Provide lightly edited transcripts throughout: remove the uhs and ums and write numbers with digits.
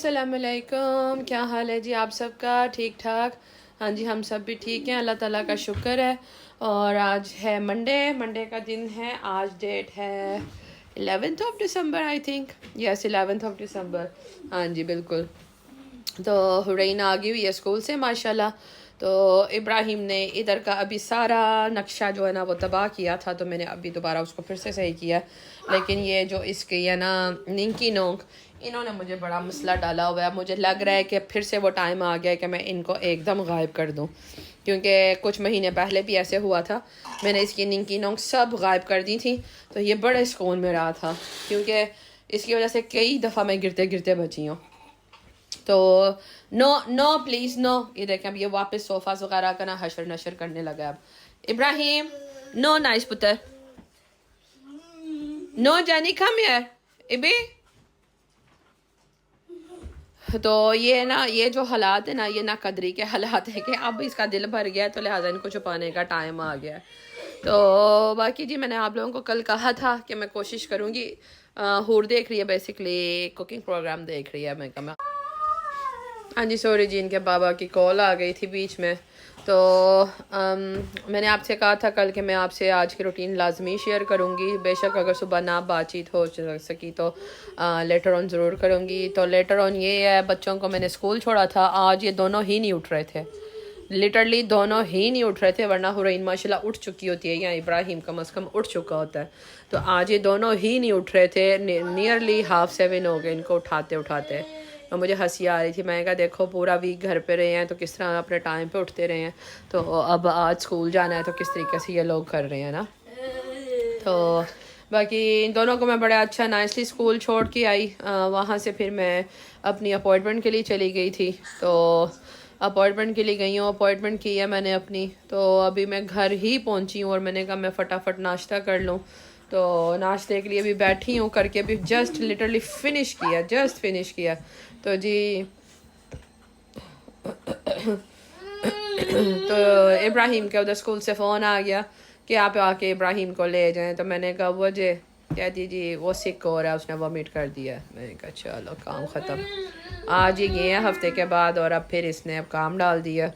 अस्सलाम वालेकुम, क्या हाल है जी आप सबका? ठीक ठाक? हाँ जी, हम सब भी ठीक हैं, अल्लाह ताला का शुक्र है। और आज है मंडे का दिन है। आज डेट है 11th of December, I think. Yes, 11th of December. हाँ जी, बिल्कुल। तो हुरैन आ गई हुई है स्कूल से माशाल्लाह। तो इब्राहिम ने इधर का अभी सारा नक्शा जो है ना वो तबाह किया था, तो मैंने अभी दोबारा उसको फिर से सही किया। लेकिन ये जो इसके है ना निंकी नोंक, इन्होंने मुझे बड़ा मसला डाला हुआ है। मुझे लग रहा है कि फिर से वो टाइम आ गया है कि मैं इनको एकदम गायब कर दूं, क्योंकि कुछ महीने पहले भी ऐसे हुआ था। मैंने इसकी निंकी नोंक सब गायब कर दी थी, तो ये बड़े सुकून में रहा था, क्योंकि इसकी वजह से कई दफ़ा मैं गिरते गिरते बची हूँ। तो नो नो प्लीज नो, ये देखें अब ये वापस सोफा वगैरह का ना हशर नशर करने लगा। अब इब्राहिम, नो नाइस पुत्र, नो जानी कम यार इबी। तो ये ना, ये जो हालात है ना, ये ना कदरी के हालात है कि अब इसका दिल भर गया है, तो लिहाजा इनको छुपाने का टाइम आ गया है। तो बाकी जी, मैंने आप लोगों को कल कहा था कि मैं कोशिश करूँगी। हूर देख रही है, बेसिकली कुकिंग प्रोग्राम देख रही है। मैं कहा हाँ जी, सॉरी जी, इनके बाबा की कॉल आ गई थी बीच में। तो मैंने आपसे कहा था कल कि मैं आपसे आज की रूटीन लाजमी शेयर करूँगी। बेशक अगर सुबह ना बातचीत हो सकी तो लेटर ऑन ज़रूर करूँगी। तो लेटर ऑन ये है, बच्चों को मैंने स्कूल छोड़ा था। आज ये दोनों ही नहीं उठ रहे थे, लिटरली दोनों ही नहीं उठ रहे थे, वरना हुरैन माशाल्लाह उठ चुकी होती है, या इब्राहिम कम अज़ कम उठ चुका होता है। तो आज ये दोनों ही नहीं उठ रहे थे। नियरली 6:30 हो गए इनको उठाते उठाते। और मुझे हंसी आ रही थी। मैं कहा देखो, पूरा वीक घर पे रहे हैं तो किस तरह अपने टाइम पे उठते रहे हैं, तो अब आज स्कूल जाना है तो किस तरीके से ये लोग कर रहे हैं ना। तो बाकी इन दोनों को मैं बड़े अच्छा नाइसली स्कूल छोड़ के आई। वहाँ से फिर मैं अपनी अपॉइंटमेंट के लिए चली गई थी। तो अपॉइंटमेंट के लिए गई हूँ, अपॉइंटमेंट की है मैंने अपनी। तो अभी मैं घर ही पहुँची हूँ और मैंने कहा मैं फटाफट नाश्ता कर लूँ। तो नाश्ते के लिए भी बैठी हूँ, करके भी जस्ट लिटरली जस्ट फिनिश किया। तो जी तो इब्राहिम के उधर स्कूल से फ़ोन आ गया कि आप आके इब्राहिम को ले जाएं। तो मैंने कहा वजह कहती जी वो सिक हो रहा है, उसने वॉमिट कर दिया। मैंने कहा चलो काम ख़त्म। आज ही गए हैं हफ्ते के बाद, और अब फिर इसने अब काम डाल दिया।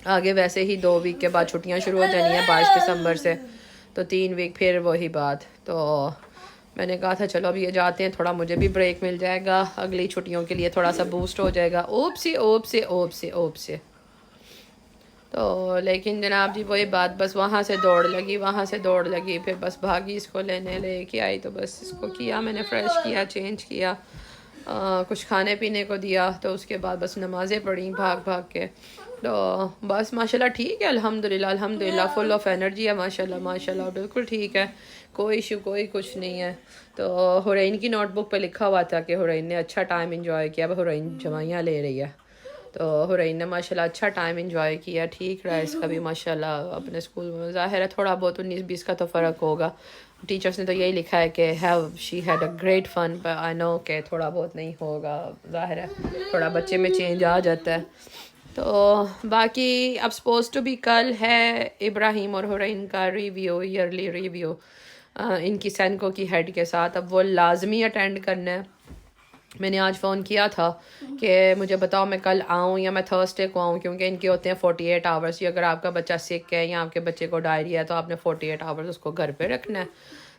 आगे वैसे ही 2 वीक के बाद छुट्टियां शुरू हो जानी है 22 दिसंबर से, तो 3 वीक फिर वही बात। तो मैंने कहा था चलो अब ये जाते हैं, थोड़ा मुझे भी ब्रेक मिल जाएगा, अगली छुट्टियों के लिए थोड़ा सा बूस्ट हो जाएगा। ओप से। तो लेकिन जनाब जी वही बात, बस वहाँ से दौड़ लगी, फिर बस भागी, इसको लेके आई। तो बस इसको किया मैंने, फ्रेश किया, चेंज किया, कुछ खाने पीने को दिया। तो उसके बाद बस नमाज़ें पढ़ी भाग भाग के। तो बस माशाल्लाह ठीक है, अल्हम्दुलिल्लाह फुल ऑफ एनर्जी है माशाल्लाह बिल्कुल ठीक है, कोई इशू कोई कुछ नहीं है। तो हुरैन की नोटबुक पे लिखा हुआ था कि हुरैन ने अच्छा टाइम इंजॉय किया। अब हुरैन जवाइयाँ ले रही है, तो हुरैन ने माशाल्लाह अच्छा टाइम इंजॉय किया, ठीक रहा इसका भी माशाल्लाह अपने स्कूल में। ज़ाहिर है थोड़ा बहुत 19-20 का तो फ़र्क होगा। टीचर्स ने तो यही लिखा है कि she had a great fun, पर आई नो कि थोड़ा बहुत नहीं होगा, ज़ाहिर है थोड़ा बच्चे में चेंज आ जाता है। तो बाकी अब सपोज टू भी कल है इब्राहिम और हुरैन का रिव्यू, ईयरली रिव्यू, इनकी सैनको की हेड के साथ। अब वो लाजमी अटेंड करना है। मैंने आज फ़ोन किया था कि मुझे बताओ मैं कल आऊँ या मैं थर्सडे को आऊँ, क्योंकि इनके होते हैं 48 आवर्स। अगर आपका बच्चा सिक है या आपके बच्चे को डायरिया है तो आपने 48 आवर्स उसको घर पे रखना है।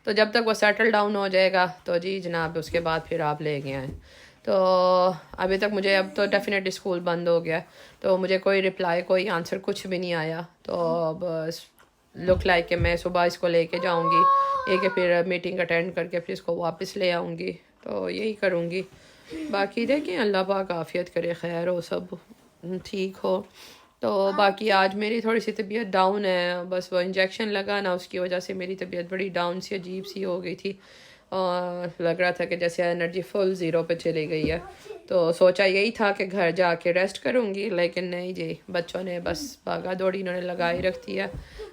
तो जब तक वो सेटल डाउन हो जाएगा तो जी जनाब उसके बाद फिर आप ले गए आएँ। तो अभी तक मुझे, अब तो डेफिनेटली स्कूल बंद हो गया, तो मुझे कोई रिप्लाई कोई आंसर कुछ भी नहीं आया। तो अब लुक लाइक कि मैं सुबह इसको लेके जाऊंगी, ये कि फिर मीटिंग अटेंड करके फिर इसको वापस ले आऊँगी। तो यही करूँगी। बाकी देखें अल्लाह पाक आफ़ियत करे, खैर हो, सब ठीक हो। तो बाकी आज मेरी थोड़ी सी तबीयत डाउन है, बस वो इंजेक्शन लगा ना उसकी वजह से मेरी तबीयत बड़ी डाउन सी अजीब सी हो गई थी, और लग रहा था कि जैसे एनर्जी फुल ज़ीरो पे चली गई है। तो सोचा यही था कि घर जाके रेस्ट करूँगी, लेकिन नहीं जी, बच्चों ने बस भागा दौड़ी इन्होंने लगाई रख दिया।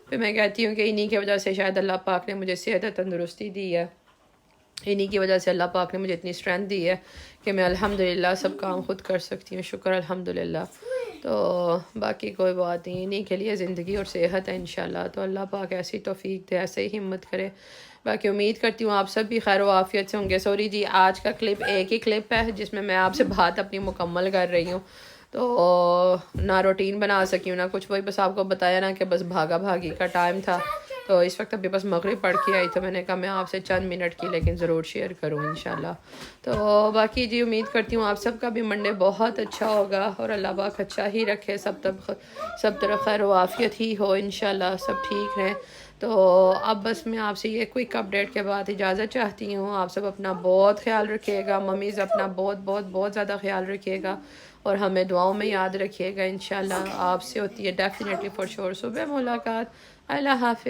फिर मैं कहती हूँ कि इन्हीं की वजह से शायद अल्लाह पाक ने मुझे सेहत तंदुरुस्ती दी है। انہی کی وجہ سے اللہ پاک نے مجھے اتنی اسٹرینتھ دی ہے کہ میں الحمدللہ سب کام خود کر سکتی ہوں. شکر الحمدللہ. تو باقی کوئی بات نہیں، انہی کے لیے زندگی اور صحت ہے انشاءاللہ. تو اللہ پاک ایسی توفیق دے، ایسے ہی ہمت کرے. باقی امید کرتی ہوں آپ سب بھی خیر و عافیت سے ہوں گے. سوری جی آج کا کلپ ایک ہی کلپ ہے جس میں آپ سے بات اپنی مکمل کر رہی ہوں. تو نہ روٹین بنا سکی ہوں نہ کچھ، وہی بس آپ کو بتایا نا کہ بس بھاگا بھاگی کا ٹائم تھا. تو اس وقت ابھی بس مغرب پڑھ کے آئی، تو میں نے کہا میں آپ سے چند منٹ کی لیکن ضرور شیئر کروں انشاءاللہ. تو باقی جی امید کرتی ہوں آپ سب کا بھی منڈے بہت اچھا ہوگا اور اللہ پاک اچھا ہی رکھے، سب طرف خیر و عافیت ہی ہو انشاءاللہ، سب ٹھیک رہیں. تو اب بس میں آپ سے یہ کوئک اپڈیٹ کے بعد اجازت چاہتی ہوں. آپ سب اپنا بہت خیال رکھیے گا، ممیز اپنا بہت بہت بہت زیادہ خیال رکھیے گا اور ہمیں دعاؤں میں یاد رکھیے گا انشاءاللہ. آپ سے ہوتی ہے ڈیفینیٹلی فور شور صبح ملاقات. اللہ حافظ.